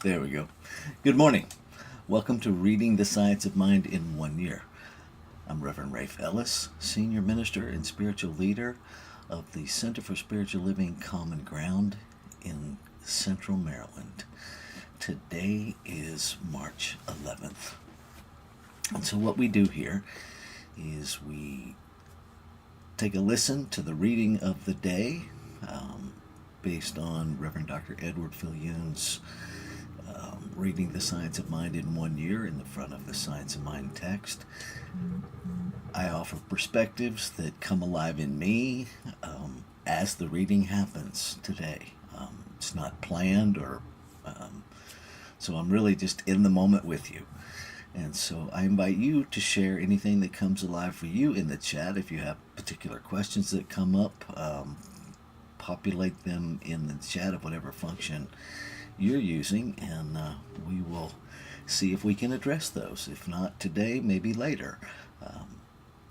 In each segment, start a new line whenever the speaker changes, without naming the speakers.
There we go. Good morning. Welcome to Reading the Science of Mind in 1 Year. I'm Reverend Rafe Ellis, Senior Minister and Spiritual Leader of the Center for Spiritual Living Common Ground in Central Maryland. Today is March 11th. And so, what we do here is we take a listen to the reading of the day based on Reverend Dr. Edward Viljoen's Reading the Science of Mind in 1 Year in the front of the Science of Mind text. I offer perspectives that come alive in me as the reading happens today. It's not planned so I'm really just in the moment with you. And so I invite you to share anything that comes alive for you in the chat. If you have particular questions that come up, populate them in the chat of whatever function you're using, and we will see if we can address those. If not today, maybe later.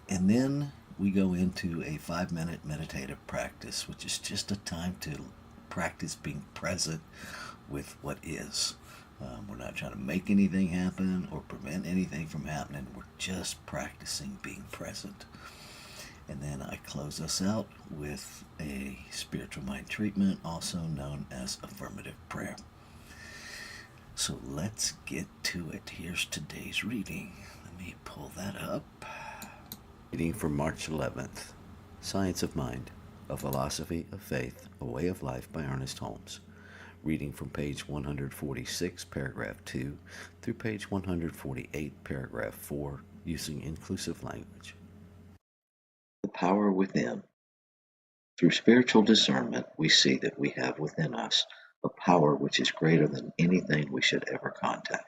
And then we go into a 5-minute meditative practice, which is just a time to practice being present with what is. We're not trying to make anything happen or prevent anything from happening. We're just practicing being present. And then I close us out with a spiritual mind treatment, also known as affirmative prayer. So let's get to it. Here's today's reading. Let me pull that up. Reading for March 11th. Science of Mind, A Philosophy of Faith, A Way of Life by Ernest Holmes. Reading from page 146, paragraph 2, through page 148, paragraph 4, using inclusive language.
The power within. Through spiritual discernment, we see that we have within us a power which is greater than anything we should ever contact.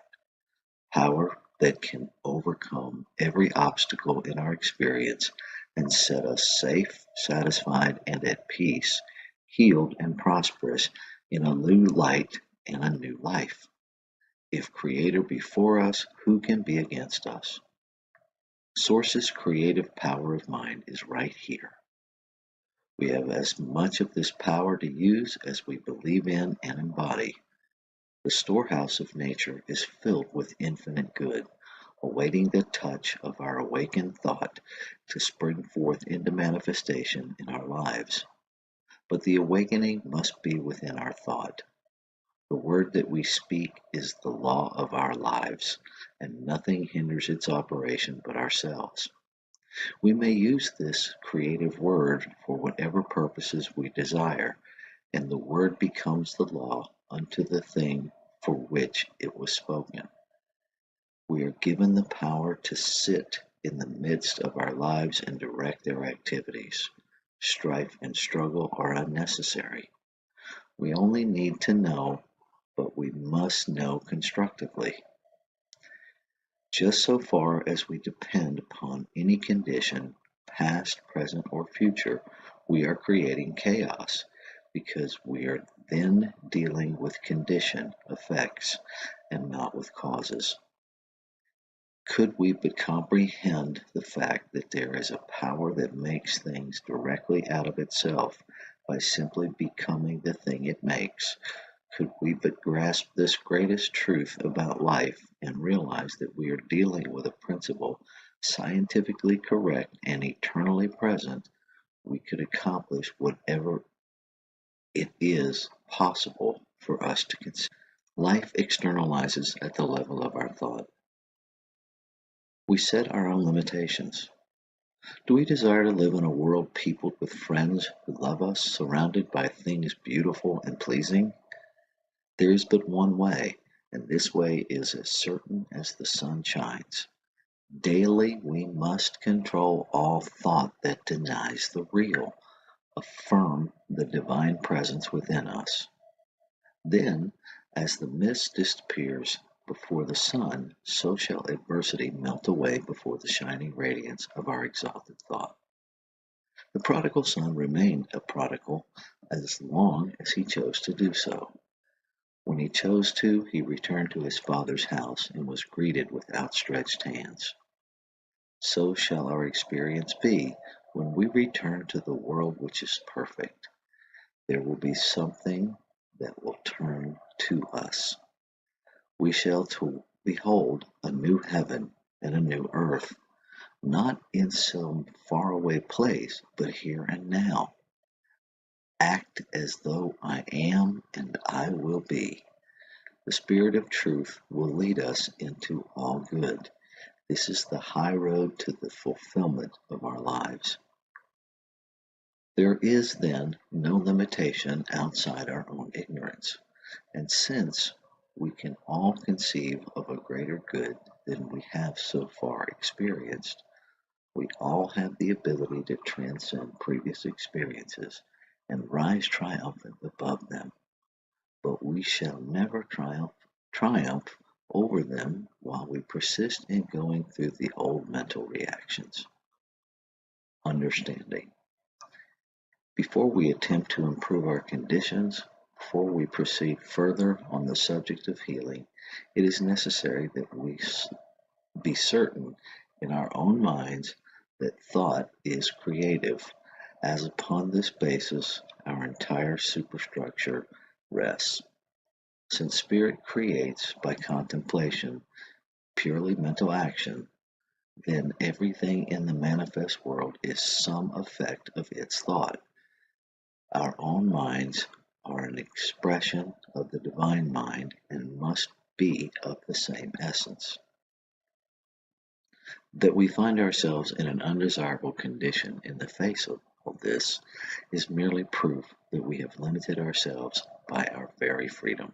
Power that can overcome every obstacle in our experience and set us safe, satisfied, and at peace, healed and prosperous in a new light and a new life. If Creator be for us, who can be against us? Source's creative power of mind is right here. We have as much of this power to use as we believe in and embody. The storehouse of nature is filled with infinite good, awaiting the touch of our awakened thought to spring forth into manifestation in our lives. But the awakening must be within our thought. The word that we speak is the law of our lives, and nothing hinders its operation but ourselves. We may use this creative word for whatever purposes we desire, and the word becomes the law unto the thing for which it was spoken. We are given the power to sit in the midst of our lives and direct their activities. Strife and struggle are unnecessary. We only need to know, but we must know constructively. Just so far as we depend upon any condition, past, present, or future, we are creating chaos because we are then dealing with condition effects and not with causes. Could we but comprehend the fact that there is a power that makes things directly out of itself by simply becoming the thing it makes, could we but grasp this greatest truth about life and realize that we are dealing with a principle scientifically correct and eternally present, we could accomplish whatever it is possible for us to consider. Life externalizes at the level of our thought. We set our own limitations. Do we desire to live in a world peopled with friends who love us, surrounded by things beautiful and pleasing? There is but one way, and this way is as certain as the sun shines. Daily we must control all thought that denies the real, affirm the divine presence within us. Then, as the mist disappears before the sun, so shall adversity melt away before the shining radiance of our exalted thought. The prodigal son remained a prodigal as long as he chose to do so. When he chose to, he returned to his father's house and was greeted with outstretched hands. So shall our experience be when we return to the world which is perfect. There will be something that will turn to us. We shall behold a new heaven and a new earth, not in some faraway place, but here and now. Act as though I am and I will be. The Spirit of truth will lead us into all good. This is the high road to the fulfillment of our lives. There is then no limitation outside our own ignorance, and since we can all conceive of a greater good than we have so far experienced, we all have the ability to transcend previous experiences and rise triumphant above them, but we shall never triumph over them while we persist in going through the old mental reactions. Understanding. Before we attempt to improve our conditions, before we proceed further on the subject of healing, it is necessary that we be certain in our own minds that thought is creative, as upon this basis our entire superstructure rests. Since spirit creates by contemplation, purely mental action, then everything in the manifest world is some effect of its thought. Our own minds are an expression of the divine mind and must be of the same essence. That we find ourselves in an undesirable condition in the face of all this is merely proof that we have limited ourselves by our very freedom.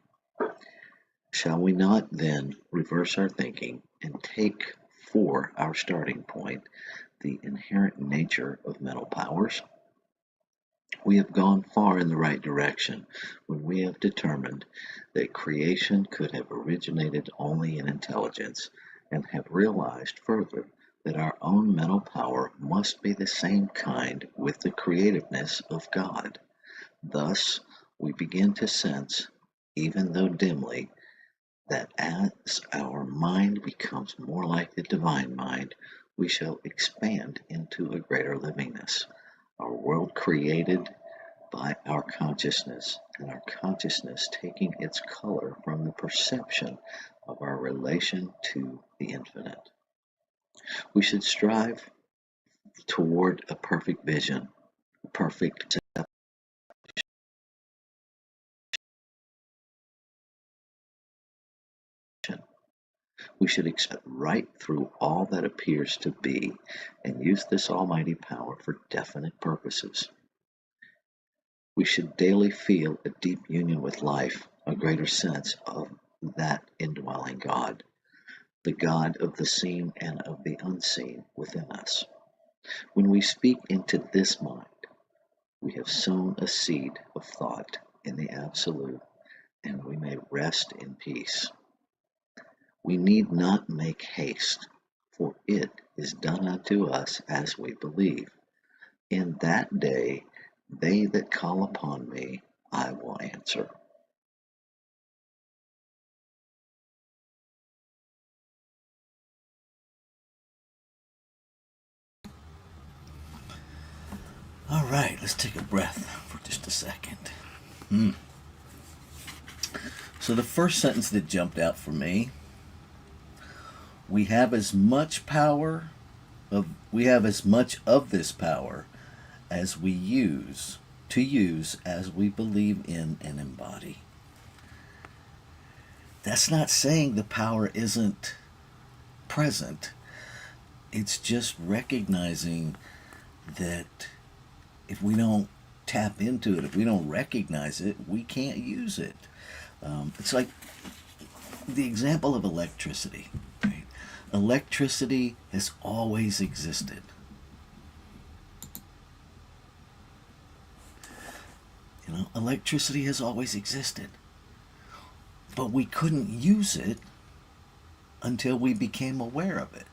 Shall we not then reverse our thinking and take for our starting point the inherent nature of mental powers? We have gone far in the right direction when we have determined that creation could have originated only in intelligence, and have realized further that our own mental power must be the same kind with the creativeness of God. Thus, we begin to sense, even though dimly, that as our mind becomes more like the divine mind, we shall expand into a greater livingness. Our world created by our consciousness, and our consciousness taking its color from the perception of our relation to the infinite. We should strive toward a perfect vision, perfect perception. We should accept right through all that appears to be and use this almighty power for definite purposes. We should daily feel a deep union with life, a greater sense of that indwelling God, the God of the seen and of the unseen within us. When we speak into this mind, we have sown a seed of thought in the absolute, and we may rest in peace. We need not make haste, for it is done unto us as we believe. In that day, they that call upon me, I will answer.
All right, let's take a breath for just a second. So the first sentence that jumped out for me, we have as much of this power as we use as we believe in and embody. That's not saying the power isn't present. It's just recognizing that if we don't tap into it, if we don't recognize it, we can't use it. It's like the example of electricity. Right? Electricity has always existed. Electricity has always existed. But we couldn't use it until we became aware of it.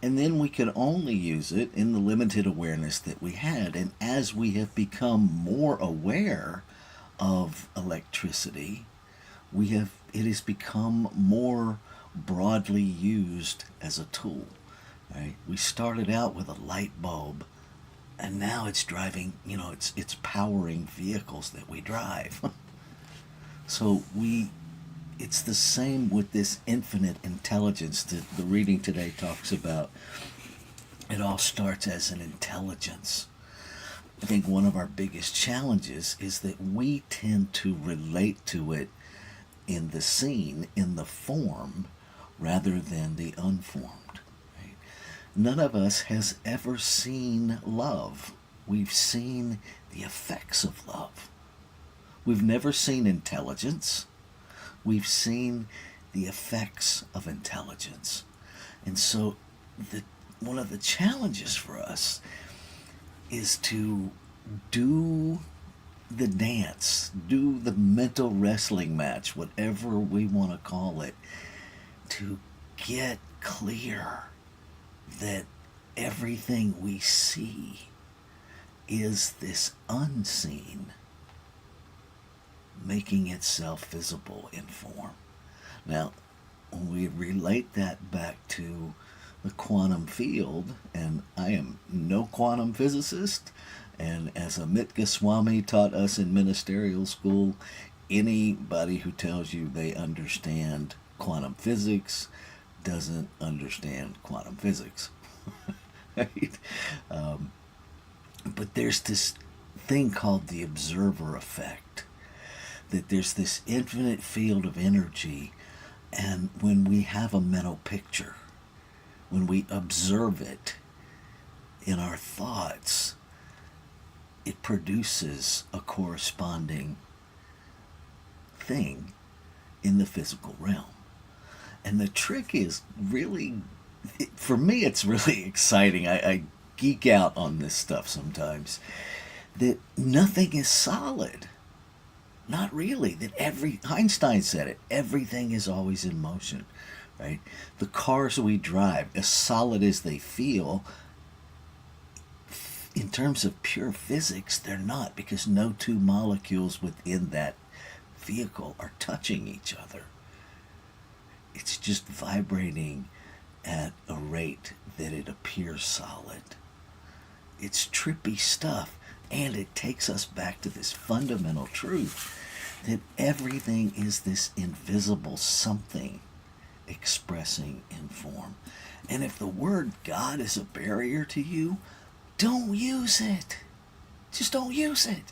And then we could only use it in the limited awareness that we had. And as we have become more aware of electricity, it has become more broadly used as a tool. Right? We started out with a light bulb, and now it's driving, it's powering vehicles that we drive. So we it's the same with this infinite intelligence that the reading today talks about. It all starts as an intelligence. I think one of our biggest challenges is that we tend to relate to it in the seen, in the form, rather than the unformed. Right? None of us has ever seen love. We've seen the effects of love. We've never seen intelligence. We've seen the effects of intelligence. And so one of the challenges for us is to do the dance, do the mental wrestling match, whatever we want to call it, to get clear that everything we see is this unseen making itself visible in form. Now, when we relate that back to the quantum field, and I am no quantum physicist, and as Amitka Swami taught us in ministerial school, anybody who tells you they understand quantum physics doesn't understand quantum physics. Right? But there's this thing called the observer effect, that there's this infinite field of energy, and when we have a mental picture, when we observe it in our thoughts, it produces a corresponding thing in the physical realm. And the trick is really, for me, it's really exciting. I geek out on this stuff sometimes, that nothing is solid. Not really. Einstein said it, everything is always in motion, right? The cars we drive, as solid as they feel, in terms of pure physics, they're not, because no two molecules within that vehicle are touching each other. It's just vibrating at a rate that it appears solid. It's trippy stuff, and it takes us back to this fundamental truth that everything is this invisible something expressing in form. And if the word God is a barrier to you, don't use it. Just don't use it.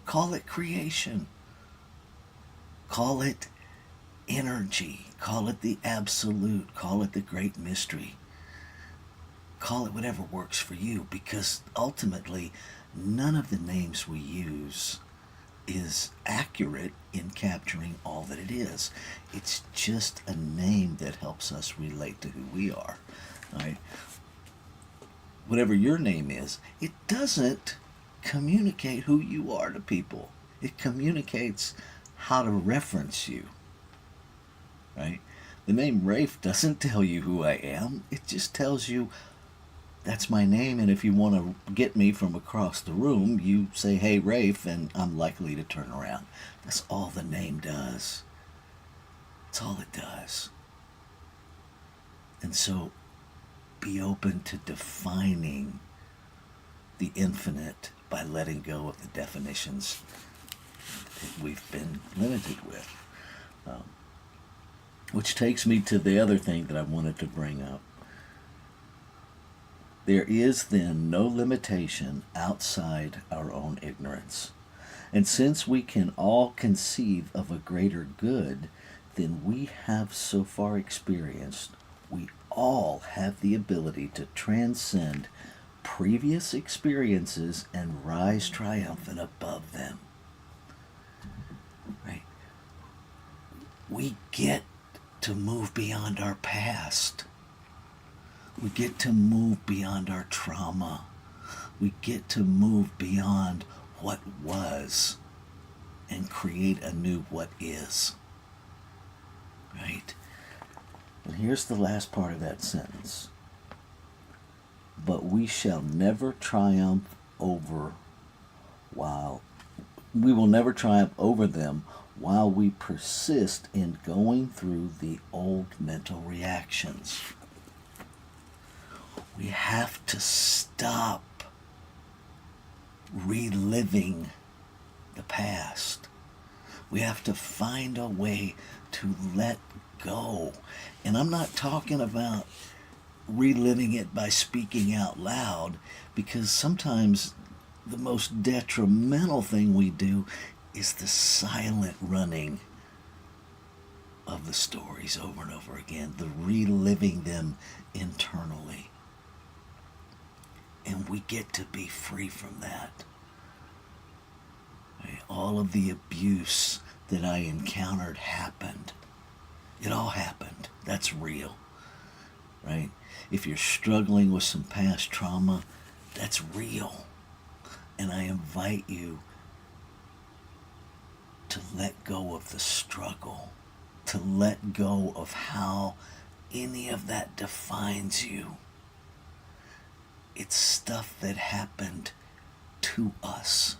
Call it creation. Call it energy. Call it the absolute. Call it the great mystery. Call it whatever works for you, because ultimately none of the names we use is accurate in capturing all that it is. It's just a name that helps us relate to who we are. Right? Whatever your name is, it doesn't communicate who you are to people. It communicates how to reference you. Right? The name Rafe doesn't tell you who I am. It just tells you that's my name, and if you want to get me from across the room, you say, "Hey, Rafe," and I'm likely to turn around. That's all the name does. That's all it does. And so be open to defining the infinite by letting go of the definitions that we've been limited with. Which takes me to the other thing that I wanted to bring up. There is then no limitation outside our own ignorance. And since we can all conceive of a greater good than we have so far experienced, we all have the ability to transcend previous experiences and rise triumphant above them. Right? We get to move beyond our past. We get to move beyond our trauma. We get to move beyond what was and create a new what is. Right? And here's the last part of that sentence. But we shall never triumph over we will never triumph over them while we persist in going through the old mental reactions. We have to stop reliving the past. We have to find a way to let go. And I'm not talking about reliving it by speaking out loud, because sometimes the most detrimental thing we do is the silent running of the stories over and over again, the reliving them internally. And we get to be free from that. Right? All of the abuse that I encountered happened. It all happened. That's real. Right? If you're struggling with some past trauma, that's real. And I invite you to let go of the struggle, to let go of how any of that defines you. It's stuff that happened to us,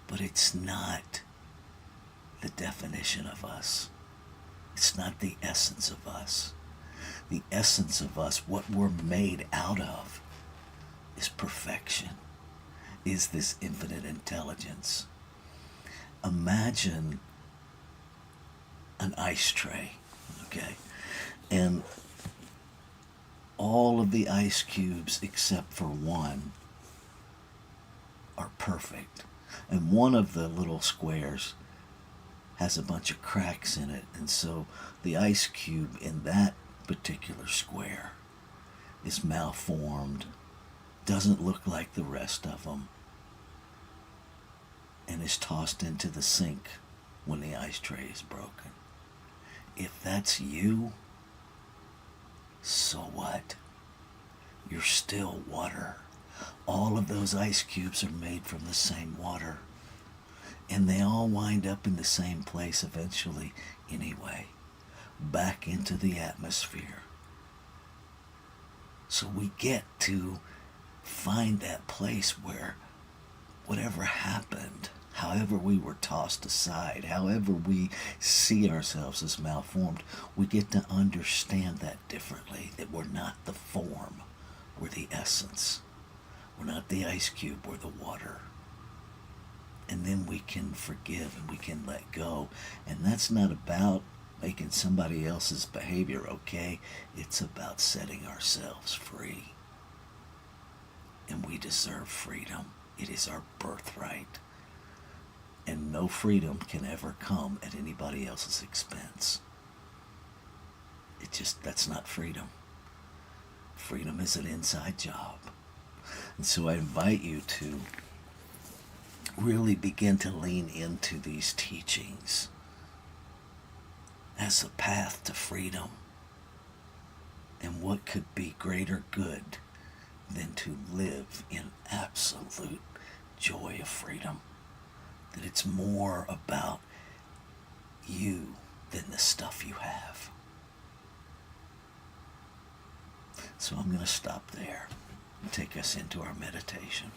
but it's not the definition of us. It's not the essence of us. The essence of us, what we're made out of, is perfection, is this infinite intelligence. Imagine an ice tray, okay? And all of the ice cubes except for one are perfect. And one of the little squares has a bunch of cracks in it. And so the ice cube in that particular square is malformed, doesn't look like the rest of them, and is tossed into the sink when the ice tray is broken. If that's you, so what? You're still water. All of those ice cubes are made from the same water. And they all wind up in the same place eventually anyway, back into the atmosphere. So we get to find that place where whatever happened, however we were tossed aside, however we see ourselves as malformed, we get to understand that differently, that we're not the form, we're the essence. We're not the ice cube, we're the water. And then we can forgive and we can let go. And that's not about making somebody else's behavior okay. It's about setting ourselves free. And we deserve freedom. It is our birthright. And no freedom can ever come at anybody else's expense. That's not freedom. Freedom is an inside job. And so I invite you to really begin to lean into these teachings as a path to freedom. And what could be greater good than to live in absolute joy of freedom? That it's more about you than the stuff you have. So I'm going to stop there and take us into our meditation.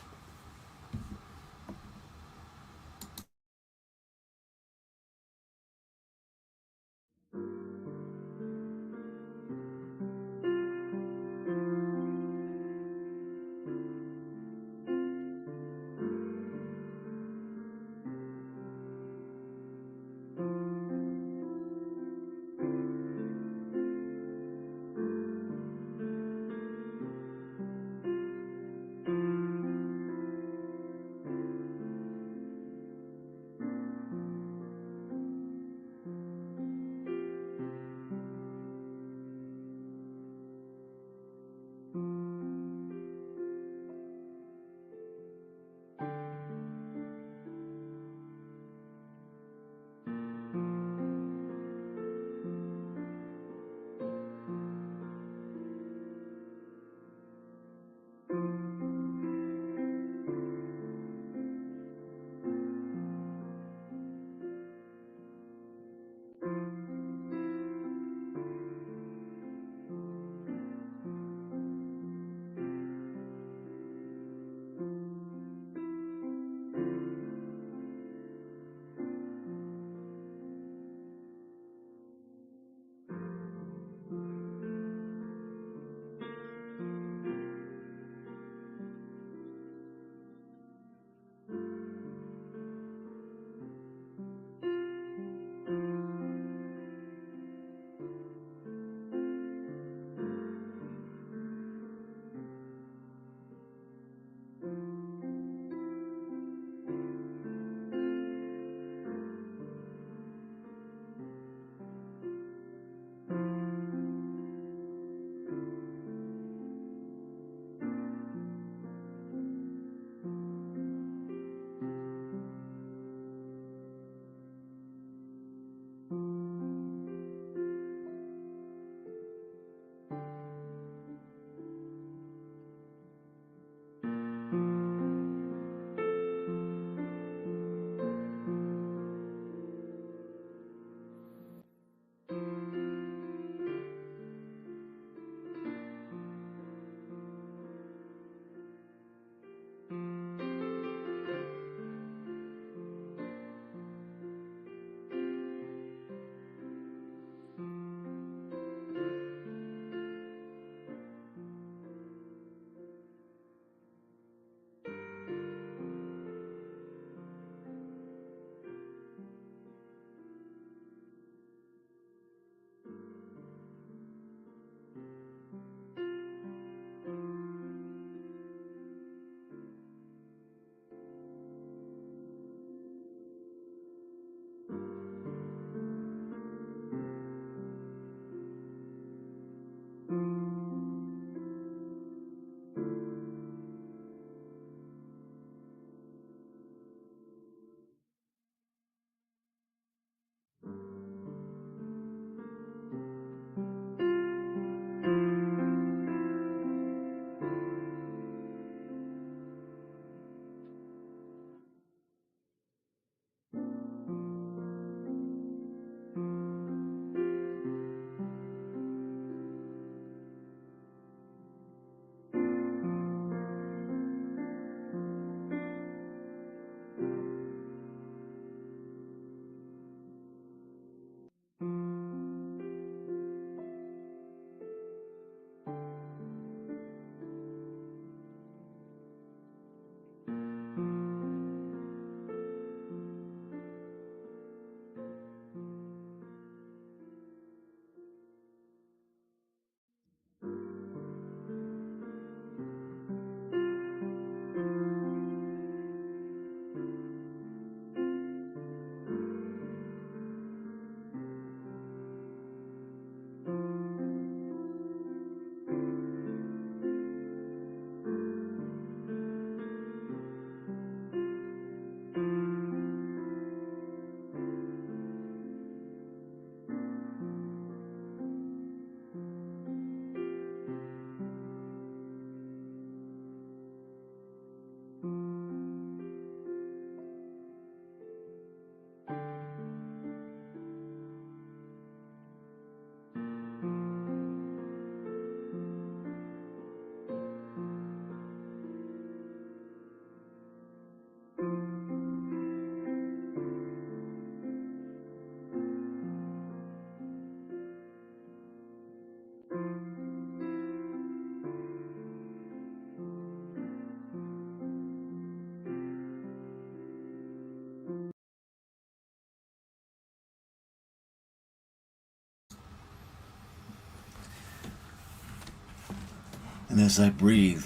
And as I breathe,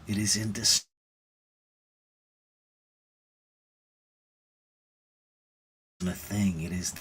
it is indistinct. A thing. It is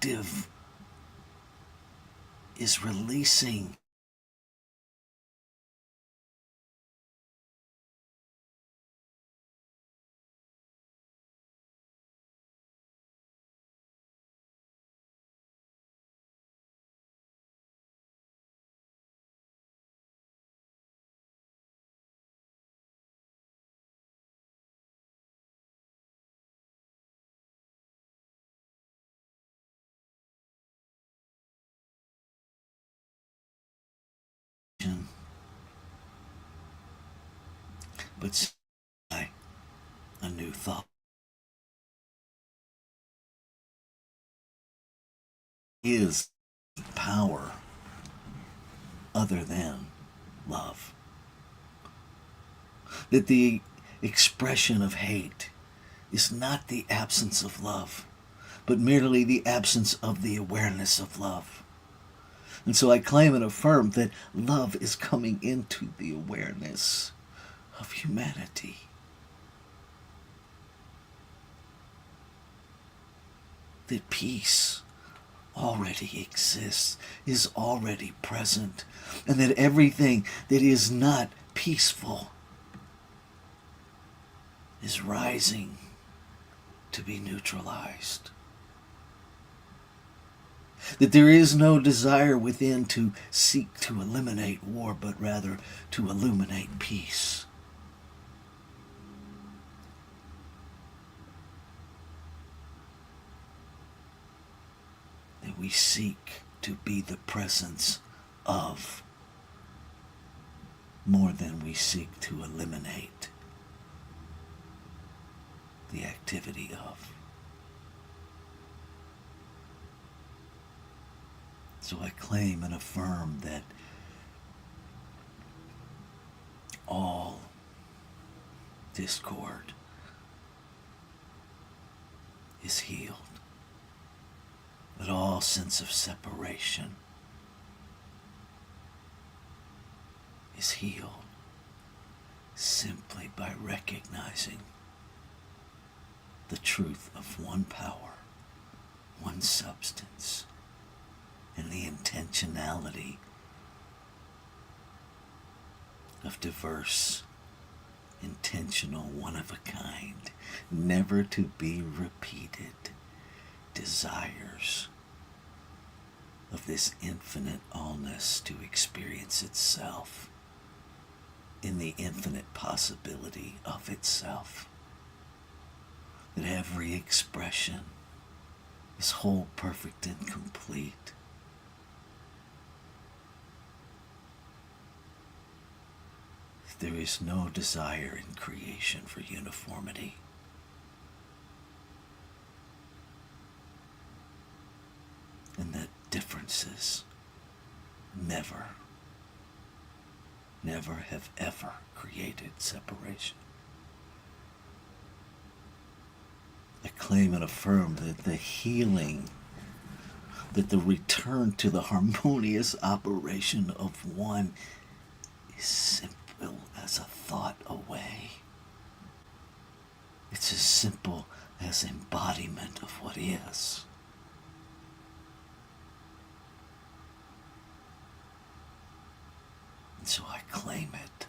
active. Is releasing. But a new thought is power other than love. That the expression of hate is not the absence of love, but merely the absence of the awareness of love. And so I claim and affirm that love is coming into the awareness of humanity. That peace already exists, is already present, and that everything that is not peaceful is rising to be neutralized. That there is no desire within to seek to eliminate war, but rather to illuminate peace. we seek to be the presence of more than we seek to eliminate the activity of. So I claim and affirm that all discord is healed, that all sense of separation is healed simply by recognizing the truth of one power, one substance, and the intentionality of diverse, intentional, one-of-a-kind, never to be repeated desires of this infinite allness to experience itself in the infinite possibility of itself. That every expression is whole, perfect, and complete. There is no desire in creation for uniformity. And that differences never have ever created separation. I claim and affirm that the healing, that the return to the harmonious operation of one is simple as a thought away. It's as simple as embodiment of what is. And so I claim it.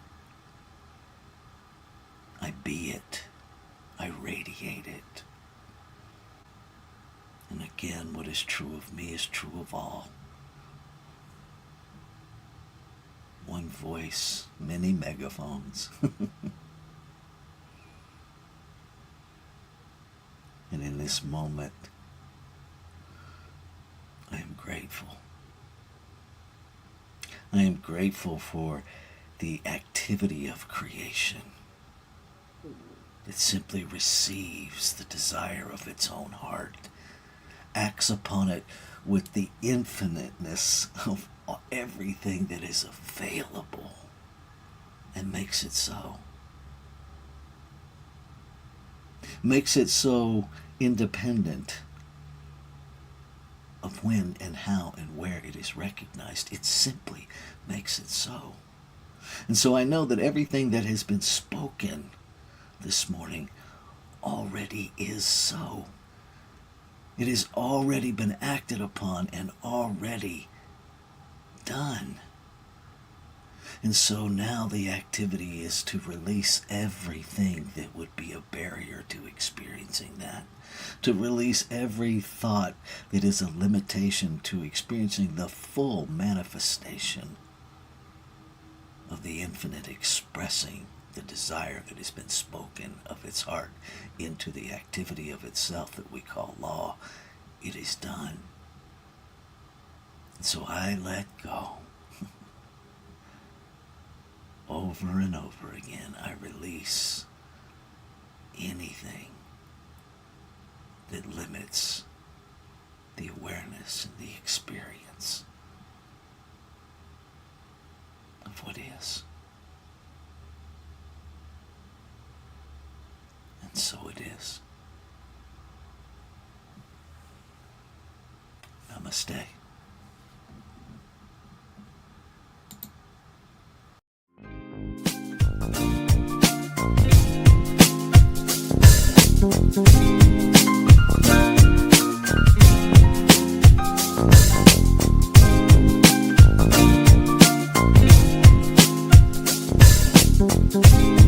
I be it. I radiate it. And again, what is true of me is true of all. One voice, many megaphones. And in this moment, I am grateful. I am grateful for the activity of creation. It simply receives the desire of its own heart, acts upon it with the infiniteness of everything that is available, and makes it so. Makes it so independent of when and how and where it is recognized. It simply makes it so. And so I know that everything that has been spoken this morning already is so. It has already been acted upon and already done. And so now the activity is to release everything that would be a barrier to experiencing that. To release every thought that is a limitation to experiencing the full manifestation of the infinite expressing the desire that has been spoken of its heart into the activity of itself that we call law. It is done. And so I let go. Over and over again, I release anything that limits the awareness and the experience of what is. And so it is. Namaste. Thank you.